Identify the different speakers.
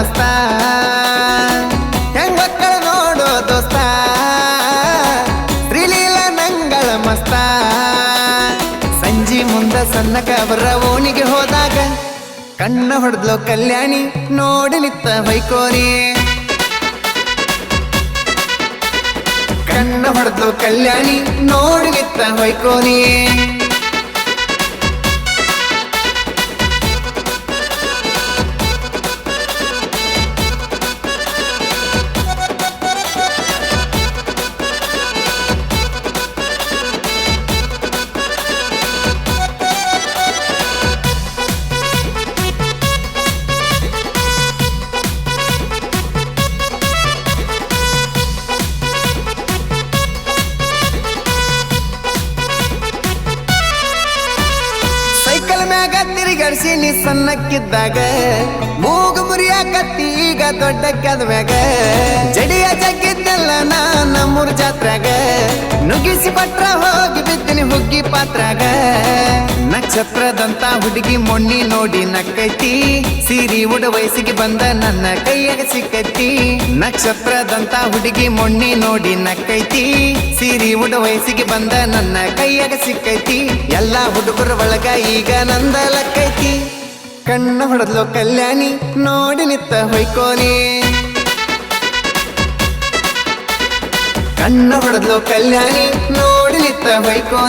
Speaker 1: ಮಸ್ತ ಹೆಂಗ್ ಮಕ್ಕಳ ನೋಡೋ ದೋಸ್ತ ಶ್ರೀಲೀಲ ನಂಗಳ ಮಸ್ತ ಸಂಜಿ ಮುಂದ ಸಣ್ಣಕ ಬರ ಓಣಿಗೆ ಹೋದಾಗ ಕಣ್ಣ ಹೊಡೆದ್ಲು ಕಲ್ಯಾಣಿ ನೋಡಿ ನಿತ್ತ ಹೊಯ್ಕೋರಿ ಕಣ್ಣ ಹೊಡೆದ್ಲು ಕಲ್ಯಾಣಿ ನೋಡಿ ನಿತ್ತ ಹೊಯ್ಕೋರಿ ತಿರುಗಾಡ್ಸಿ ನೀ ಸಣ್ಣಕ್ಕಿದ್ದಾಗ ಮೂಗು ಮುರಿಯಾಕತ್ತಿ ಈಗ ದೊಡ್ಡ ಕದ್ಮ್ಯಾಗ ಜಡಿಯ ಜಗ್ಗಿದ್ದೆಲ್ಲ ನಮ್ಮೂರ್ ಜಾತ್ರಾಗ ನುಗ್ಗಿಸಿ ಪಟ್ರ ಹೋಗಿ ಬಿದ್ದಿನಿ ಹುಗ್ಗಿ ಪಾತ್ರಾಗ ನಕ್ಷತ್ರದಂತ ಹುಡುಗಿ ಮೊಣ್ಣಿ ನೋಡಿ ನಕ್ಕೈತಿ ಸೀರಿ ಉಡ ವಯಸ್ಸಿಗೆ ಬಂದ ನನ್ನ ಕೈಯಾಗ ಸಿಕ್ಕೈತಿ ನಕ್ಷತ್ರದಂತ ಹುಡುಗಿ ಮೊಣ್ಣಿ ನೋಡಿ ನಕ್ಕೈತಿ ಸೀರಿ ಉಡ ವಯಸ್ಸಿಗೆ ಬಂದ ನನ್ನ ಕೈಯಾಗ ಸಿಕ್ಕೈತಿ ಎಲ್ಲಾ ಹುಡುಗರ ಒಳಗ ಈಗ ನಂದ ಲಕ್ಕೈತಿ ಕಣ್ಣ ಹೊಡೆದ್ಲು ಕಲ್ಯಾಣಿ ನೋಡಿ ನಿತ್ತ ಹೊಯ್ಕೋನಿ ಕಣ್ಣ ಹೊಡೆದ್ಲು ಕಲ್ಯಾಣಿ ನೋಡಿ ನಿತ್ತ ಹೊಯ್ಕೋನಿ